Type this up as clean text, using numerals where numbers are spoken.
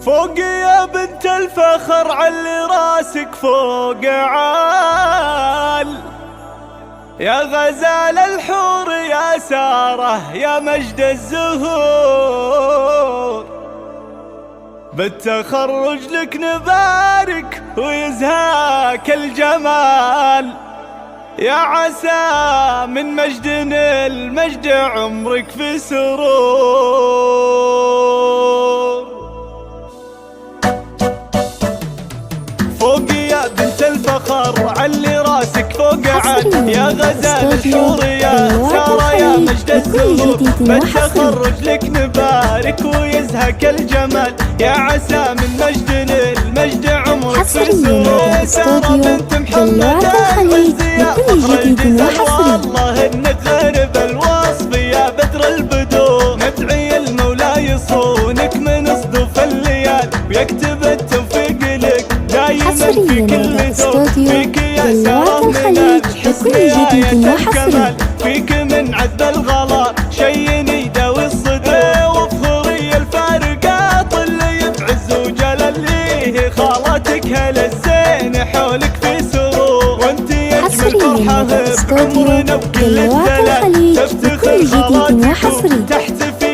فوق يا بنت الفخر علي راسك فوق عال، يا غزال الحور يا سارة يا مجد الزهور، بالتخرج لك نبارك ويزهاك الجمال، يا عسى من مجد المجد عمرك في سرور. فوق يا بنت الفخر علي راسك فوق عاد، يا غزال الحور يا سارة يا مجد الزهور، بالتخرج لك نبارك ويزهك الجمال، يا عسى من مجد المجد عمرك في سرور. سارة بنت محمد العزية فخر الجزر، والله انك غرب الوصف يا بدر البدور، ندعي المولى يصونك من صدف الليال ويكتب التوفيق لك دايما في كل دور، فيك يا سارة من الحسن آية الكمال، فيك من عذب الغلا شي يداوي الصدور، وفخوري الفارقات اللي بعز وجلال ليه خالتك هل الزين حولك في سرور، وانت يجمل فرحة بعمرنا وكل الدلال، تفتخر خالاتك تحتفي